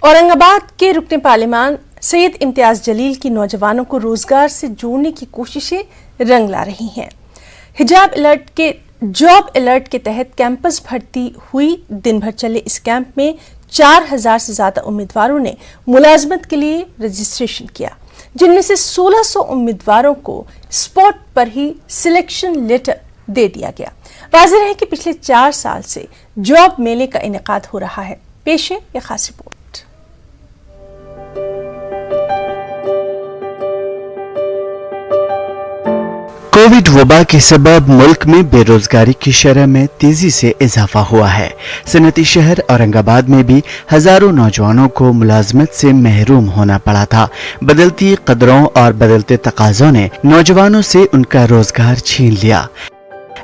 औरंगाबाद के रुकने पार्लिमान सैयद इम्तियाज जलील की नौजवानों को रोजगार से जोड़ने की कोशिशें रंग ला रही हैं। जॉब अलर्ट के तहत कैंपस भर्ती हुई। दिन भर चले इस कैंप में 4000 से ज्यादा उम्मीदवारों ने मुलाजमत के लिए रजिस्ट्रेशन किया, जिनमें से 1600 उम्मीदवारों को स्पॉट पर ही सिलेक्शन लेटर दे दिया गया। वाज़ेह है कि पिछले 4 साल से जॉब मेले का इनेकाद हो रहा है। पेश है ये खास रिपोर्ट। कोविड वबा के सबब मुल्क में बेरोजगारी की शरह में तेजी से इजाफा हुआ है। सनती शहर औरंगाबाद में भी हजारों नौजवानों को मुलाजमत से महरूम होना पड़ा था। बदलती कदरों और बदलते तकाज़ों ने नौजवानों से उनका रोजगार छीन लिया।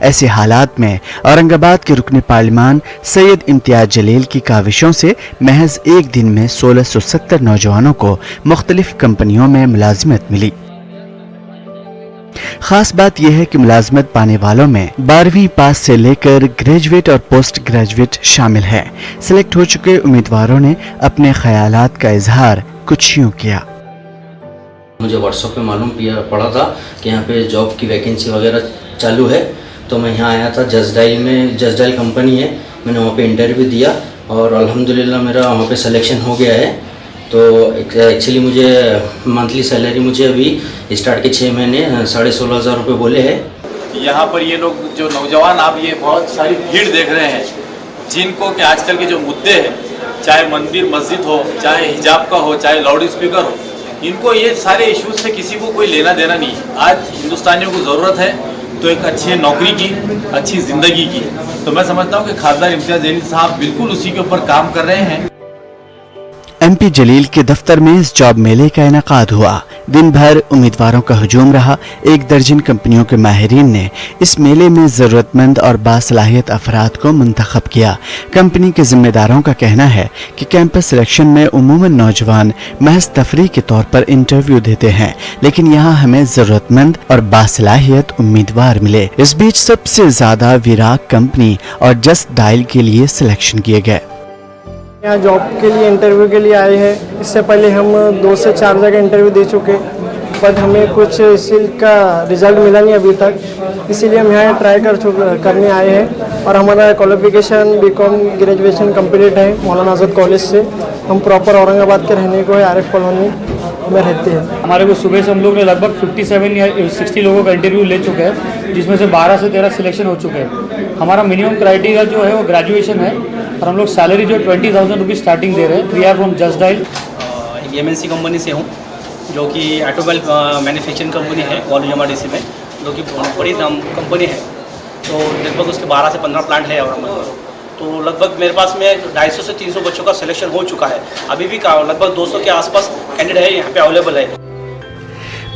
ऐसे हालात में औरंगाबाद के रुकने पार्लिमान सैयद इम्तियाज जलील की काविशों से महज एक दिन में 1670 नौजवानों को मुख्तलिफ कंपनियों में मुलाजमत मिली। खास बात यह है कि मुलाजमत पाने वालों में 12वीं पास से लेकर ग्रेजुएट और पोस्ट ग्रेजुएट शामिल है। सिलेक्ट हो चुके उम्मीदवारों ने अपने ख्यालात का इजहार कुछ यूं किया। मुझे व्हाट्सएप पे मालूम पड़ा था कि यहाँ पे जॉब की वैकेंसी वगैरह चालू है, तो मैं यहाँ आया था। जसडाइल कंपनी है, मैंने वहाँ पे इंटरव्यू दिया और अल्हम्दुलिल्लाह मेरा वहाँ पे सिलेक्शन हो गया है। तो एक्चुअली मुझे मंथली सैलरी मुझे अभी स्टार्ट के 6 महीने 16,500 रुपये बोले हैं। यहाँ पर ये लोग जो नौजवान, आप ये बहुत सारी भीड़ देख रहे हैं, जिनको कि आजकल के जो मुद्दे हैं, चाहे मंदिर मस्जिद हो, चाहे हिजाब का हो, चाहे लाउड स्पीकर हो, इनको ये सारे इश्यूज से किसी को कोई लेना देना नहीं है। आज हिंदुस्तानियों को ज़रूरत है तो एक अच्छी नौकरी की, अच्छी ज़िंदगी की। तो मैं समझता हूँ कि खासदार इम्तियाज जलील साहब बिल्कुल उसी के ऊपर काम कर रहे हैं। एमपी जलील के दफ्तर में इस जॉब मेले का इनेकाद हुआ। दिन भर उम्मीदवारों का हुजूम रहा। 1 दर्जन कंपनियों के माहिरीन ने इस मेले में जरूरतमंद और बासलाहियत अफराद को मुंतखब किया। कंपनी के जिम्मेदारों का कहना है कि कैंपस सिलेक्शन में उमूमन नौजवान महज तफरीह के तौर पर इंटरव्यू देते हैं, लेकिन यहाँ हमें जरूरतमंद और बासलाहियत उम्मीदवार मिले। इस बीच सबसे ज्यादा विराग कंपनी और जसडाइल के लिए सिलेक्शन किए गए। यहाँ जॉब के लिए इंटरव्यू के लिए आए हैं। इससे पहले हम 2 से 4 जगह इंटरव्यू दे चुके, बट हमें कुछ इसका रिजल्ट मिला नहीं अभी तक, इसीलिए हम यहाँ ट्राई करने आए हैं। और हमारा क्वालिफिकेशन बीकॉम ग्रेजुएशन कंप्लीट है मौलाना आज़ाद कॉलेज से। हम प्रॉपर औरंगाबाद के रहने को है, आरिफ कॉलोनी में रहते हैं। हमारे को सुबह से हम लोग ने लगभग 57 या 60 लोगों का इंटरव्यू ले चुके हैं, जिसमें से 12 से 13 सिलेक्शन हो चुके हैं। हमारा मिनिमम क्राइटेरिया जो है वो ग्रेजुएशन है और हम लोग सैलरी जो 20,000 रुपीज़ स्टार्टिंग दे रहे हैं। वी आर फ्रॉम जसडाइल। MNC कंपनी से हूँ, जो कि ऑटोमोबाइल मैन्युफैक्चरिंग कंपनी है वालूजमा में, जो कि बड़ी कंपनी है। तो लगभग उसके 12 से 15 प्लांट है औरंगाबाद में। तो लगभग मेरे पास में 250 से 300 बच्चों का सिलेक्शन हो चुका है। अभी भी लगभग 200 के आसपास कैंडिडेट है यहाँ पे अवेलेबल है।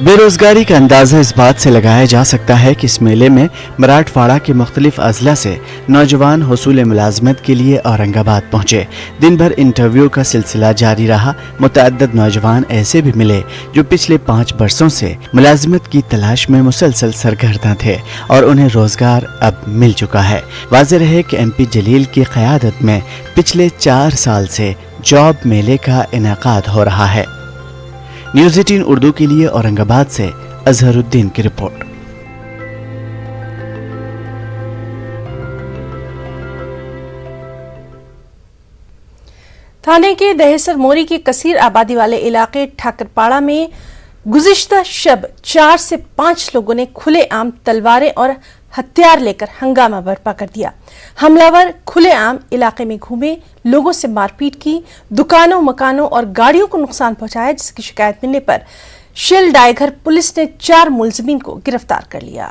बेरोजगारी का अंदाजा इस बात से लगाया जा सकता है कि इस मेले में मराठवाड़ा के मुख्तलिफ अजला से नौजवान हुसूल मुलाजमत के लिए औरंगाबाद पहुंचे। दिन भर इंटरव्यू का सिलसिला जारी रहा। मुतअद्दिद नौजवान ऐसे भी मिले जो पिछले 5 बरसों से मुलाजमत की तलाश में मुसलसल सरगर्दा थे और उन्हें रोजगार अब मिल चुका है। वाज़ेह रहे कि एमपी जलील की क़यादत में पिछले 4 साल से जॉब मेले का इनेकाद हो रहा है। न्यूज़ 18 उर्दू के लिए औरंगाबाद से अजहरुद्दीन की रिपोर्ट। थाने के दहेसर मोरी के कसीर आबादी वाले इलाके ठाकरपाड़ा में गुज़िश्ता शब 4 से 5 लोगों ने खुलेआम तलवारें और हथियार लेकर हंगामा बर्पा कर दिया। हमलावर खुलेआम इलाके में घूमे, लोगों से मारपीट की, दुकानों, मकानों और गाड़ियों को नुकसान पहुंचाया, जिसकी शिकायत मिलने पर शिल डायघर पुलिस ने 4 मुलजिमीन को गिरफ्तार कर लिया।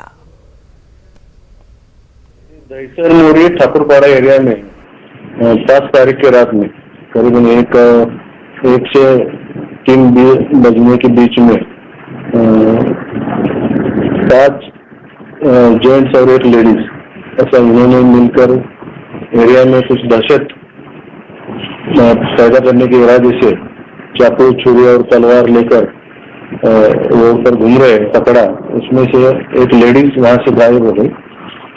दहीसर मोरी ठाकुरपाड़ा एरिया में 5 तारीख की रात में करीबन 1 से 3 बजने के बीच में 5 जेंट्स और 1 लेडीज ऐसा इन्होंने मिलकर एरिया में कुछ दहशत पैदा करने के इरादे से चाकू, छुरी और तलवार लेकर वो ऊपर घूम रहे, पकड़ा। उसमें से 1 लेडीज वहां से गायब हो गई।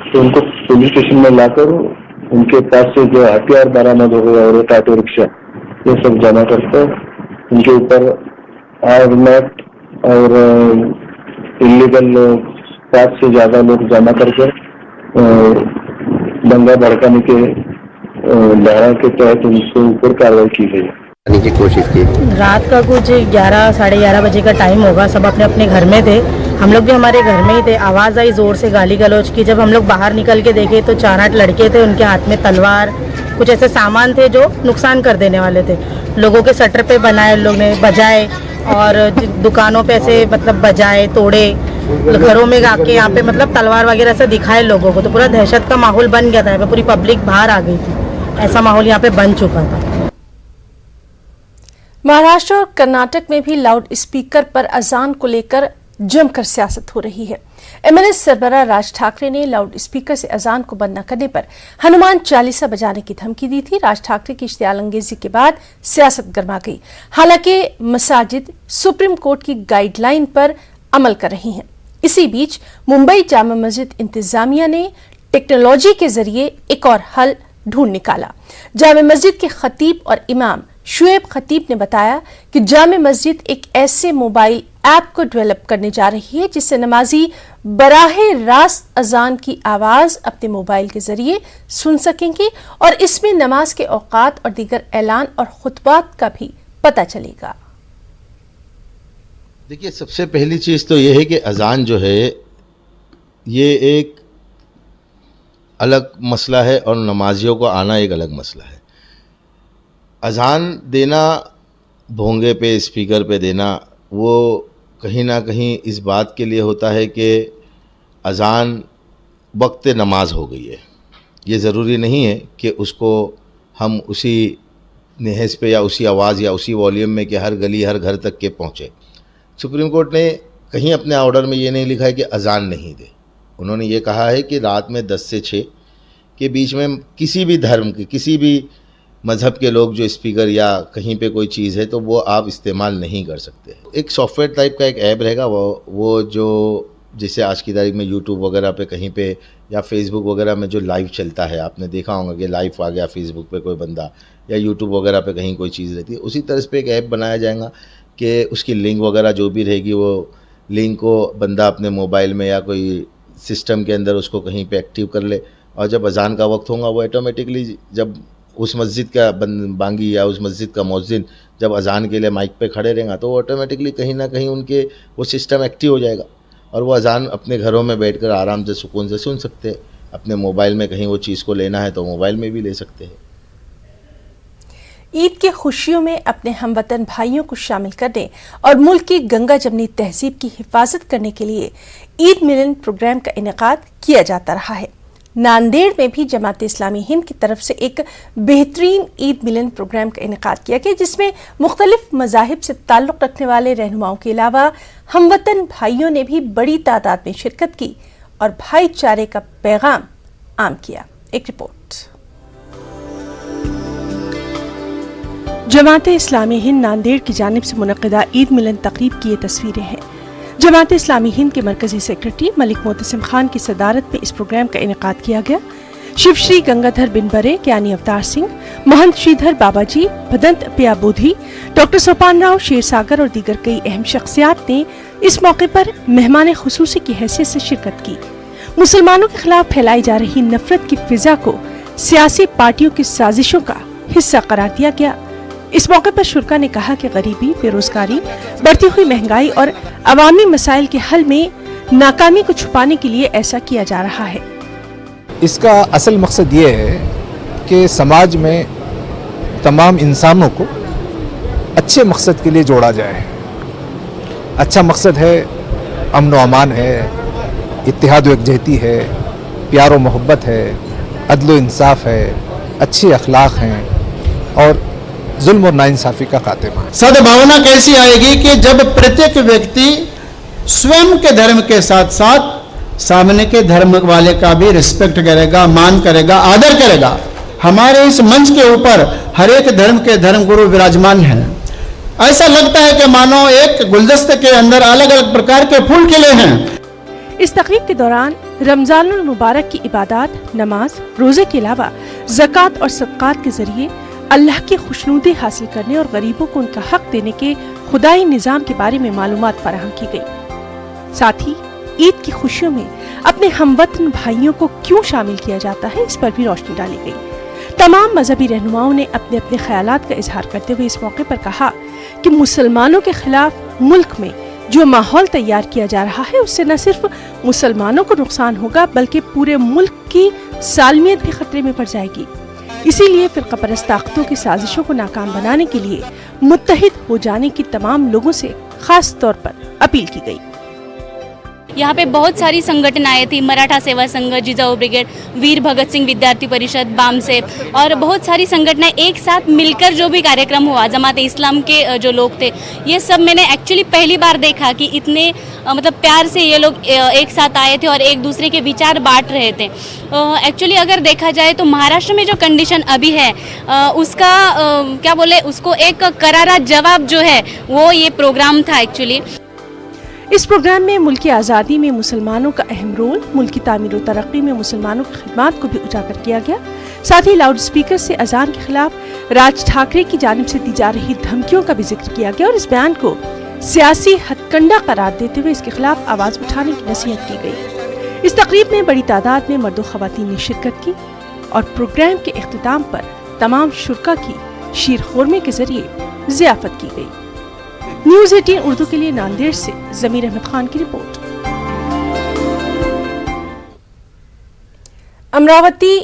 तो उनको पुलिस स्टेशन में लाकर उनके पास से जो हथियार बरामद हो गया और 1 ऑटो रिक्शा ये सब जमा करके उनके ऊपर आर्मेट और इलीगल 5 से ज्यादा लोग जमा करके दंगा भड़काने के धारा के तहत उनके ऊपर कार्रवाई की गई की कोशिश की। रात का कुछ 11 साढ़े 11 बजे का टाइम होगा। सब अपने अपने घर में थे, हम लोग भी हमारे घर में ही थे। आवाज़ आई ज़ोर से गाली गलौज की। जब हम लोग बाहर निकल के देखे तो 4-8 लड़के थे, उनके हाथ में तलवार, कुछ ऐसे सामान थे जो नुकसान कर देने वाले थे। लोगों के शटर पे बनाए, लोग ने बजाए और दुकानों पे ऐसे मतलब बजाए, तोड़े, घरों में आके यहाँ पे मतलब तलवार वगैरह से दिखाए लोगों को। तो पूरा दहशत का माहौल बन गया था, यहाँ पे पूरी पब्लिक बाहर आ गई थी। ऐसा माहौल यहाँ पे बन चुका था। महाराष्ट्र और कर्नाटक में भी लाउड स्पीकर पर अजान को लेकर जमकर सियासत हो रही है। एमएलए सरबराह राज ठाकरे ने लाउड स्पीकर से अजान को बंद न करने पर हनुमान चालीसा बजाने की धमकी दी थी। राज ठाकरे की इश्तियालंगेजी के बाद सियासत गर्मा गई। हालांकि मसाजिद सुप्रीम कोर्ट की गाइडलाइन पर अमल कर रही हैं। इसी बीच मुंबई जामा मस्जिद इंतजामिया ने टेक्नोलॉजी के जरिए एक और हल ढूंढ निकाला। जामा मस्जिद के खतीब और इमाम शुएब खतीब ने बताया कि जामा मस्जिद एक ऐसे मोबाइल ऐप को डेवलप करने जा रही है जिससे नमाजी बराहे रास्त अजान की आवाज अपने मोबाइल के जरिए सुन सकेंगे और इसमें नमाज के औकात और दीगर ऐलान और खुतबात का भी पता चलेगा। देखिए, सबसे पहली चीज़ तो ये है कि अजान जो है ये एक अलग मसला है और नमाजियों को आना एक अलग मसला है। अजान देना भोंगे पे, स्पीकर पे देना, वो कहीं ना कहीं इस बात के लिए होता है कि अजान वक्त नमाज हो गई है। ये ज़रूरी नहीं है कि उसको हम उसी नहज पे या उसी आवाज़ या उसी वॉल्यूम में कि हर गली हर घर तक के पहुँचे। सुप्रीम कोर्ट ने कहीं अपने ऑर्डर में ये नहीं लिखा है कि अजान नहीं दे। उन्होंने ये कहा है कि रात में 10 से 6 के बीच में किसी भी धर्म के, किसी भी मज़हब के लोग जो स्पीकर या कहीं पे कोई चीज़ है तो वो आप इस्तेमाल नहीं कर सकते। एक सॉफ्टवेयर टाइप का एक ऐप रहेगा, वो जो जिसे आज की तारीख में यूट्यूब वगैरह पे कहीं पे या फेसबुक वगैरह में जो लाइव चलता है, आपने देखा होगा कि लाइव आ गया फेसबुक पे कोई बंदा या यूट्यूब वगैरह पे कहीं कोई चीज़ रहती है, उसी तरह पे एक ऐप बनाया जाएगा कि उसकी लिंक वगैरह जो भी रहेगी वो लिंक को बंदा अपने मोबाइल में या कोई सिस्टम के अंदर उसको कहीं पे एक्टिव कर ले और जब अजान का वक्त होगा वो ऑटोमेटिकली जब उस मस्जिद का बांगी या उस मस्जिद का मुअज्जिन जब अजान के लिए माइक पे खड़े रहेगा तो ऑटोमेटिकली कहीं ना कहीं उनके वो सिस्टम एक्टिव हो जाएगा और वो अजान अपने घरों में बैठकर आराम से सुकून से सुन सकते हैं। अपने मोबाइल में कहीं वो चीज़ को लेना है तो मोबाइल में भी ले सकते हैं। ईद की खुशियों में अपने हमवतन भाइयों को शामिल करने और मुल्क की गंगा जमनी तहजीब की हिफाजत करने के लिए ईद मिलन प्रोग्राम का इनेकाद किया जाता रहा है। नांदेड़ में भी जमात-ए इस्लामी हिंद की तरफ से एक बेहतरीन ईद मिलन प्रोग्राम का इनेकाद किया गया जिसमें मुख्तलिफ मज़ाहिब से ताल्लुक़ रखने वाले रहनुमाओं के अलावा हमवतन भाइयों ने भी बड़ी तादाद में शिरकत की और भाईचारे का पैगाम आम किया। एक रिपोर्ट। जमात-ए इस्लामी हिंद नांदेड़ की जानिब से मुनक़िदा ईद मिलन तकरीब की ये तस्वीरें हैं। जमात-ए इस्लामी हिंद के मरकजी सेक्रेटरी मलिक मोहतसिम खान की सदारत में इस प्रोग्राम का इनेकाद किया गया। शिव श्री गंगाधर बिन बरे, ज्ञानी अवतार सिंह, महंत श्रीधर बाबाजी, भदंत पिया बोधी, डॉक्टर सोपान राव क्षीरसागर और दीगर कई अहम शख्सियात ने इस मौके पर मेहमान खुसूसी की हैसियत से शिरकत की। मुसलमानों के खिलाफ फैलाई जा रही नफरत की फिजा को सियासी पार्टियों की साजिशों का हिस्सा करार दिया गया। इस मौके पर शुरका ने कहा कि गरीबी, बेरोजगारी, बढ़ती हुई महंगाई और अवामी मसाइल के हल में नाकामी को छुपाने के लिए ऐसा किया जा रहा है। इसका असल मकसद ये है कि समाज में तमाम इंसानों को अच्छे मकसद के लिए जोड़ा जाए। अच्छा मकसद है अमन व अमान है, इत्तेहाद व यकजहती है, प्यार व मोहब्बत है, अदल व इंसाफ है, अच्छे अखलाक हैं और जुल्म और नाइंसाफ़ी का खात्मा। सद्भावना कैसी आएगी कि जब प्रत्येक व्यक्ति स्वयं के धर्म के साथ साथ सामने के धर्म वाले का भी रिस्पेक्ट करेगा, मान करेगा, आदर करेगा। हमारे इस मंच के ऊपर हर एक धर्म के धर्मगुरु विराजमान हैं। ऐसा लगता है कि मानो एक गुलदस्ते के अंदर अलग अलग प्रकार के फूल खिले हैं। इस तकरीब के दौरान रमजानुल मुबारक की इबादत, नमाज, रोजे के अलावा ज़कात और सदक़ात के जरिए अल्लाह की खुशनुदी हासिल करने और गरीबों को उनका हक देने के खुदाई निजाम के बारे में मालूमात फराहम की गई। साथ ही ईद की खुशियों में अपने हमवतन भाइयों को क्यों शामिल किया जाता है, इस पर भी रोशनी डाली गई। तमाम मजहबी रहनुमाओं ने अपने अपने ख्यालात का इजहार करते हुए इस मौके पर कहा कि मुसलमानों के खिलाफ मुल्क में जो माहौल तैयार किया जा रहा है उससे न सिर्फ मुसलमानों को नुकसान होगा बल्कि पूरे मुल्क की सालमियत भी खतरे में पड़ जाएगी। इसीलिए फिरका परस्त ताकतों की साजिशों को नाकाम बनाने के लिए मुत्तहिद हो जाने की तमाम लोगों से खास तौर पर अपील की गई। यहाँ पे बहुत सारी संगठन आए थी, मराठा सेवा संघ, जिजाऊ ब्रिगेड, वीर भगत सिंह विद्यार्थी परिषद, बामसेब और बहुत सारी संगठनें एक साथ मिलकर जो भी कार्यक्रम हुआ, जमात इस्लाम के जो लोग थे, ये सब मैंने एक्चुअली पहली बार देखा कि इतने मतलब प्यार से ये लोग एक साथ आए थे और एक दूसरे के विचार बांट रहे थे। एक्चुअली अगर देखा जाए तो महाराष्ट्र में जो कंडीशन अभी है उसका क्या बोले उसको एक करारा जवाब जो है वो ये प्रोग्राम था एक्चुअली। इस प्रोग्राम में मुल्क की आज़ादी में मुसलमानों का अहम रोल, मुल्क की तामीर और तरक्की में मुसलमानों की खिदमत को भी उजागर किया गया। साथ ही लाउड स्पीकर से अजान के खिलाफ राज ठाकरे की जानिब से दी जा रही धमकियों का भी जिक्र किया गया और इस बयान को सियासी हथकंडा करार देते हुए इसके खिलाफ आवाज उठाने की नसीहत की गई। इस तकरीब में बड़ी तादाद में मर्द व खवातीन ने शिरकत की और प्रोग्राम के इख्तिताम पर तमाम शुरका की शीर खुरमे के जरिए ज़ियाफत की गई। न्यूज़ 18 उर्दू के लिए नांदेड़ से जमीर अहमद खान की रिपोर्ट। अमरावती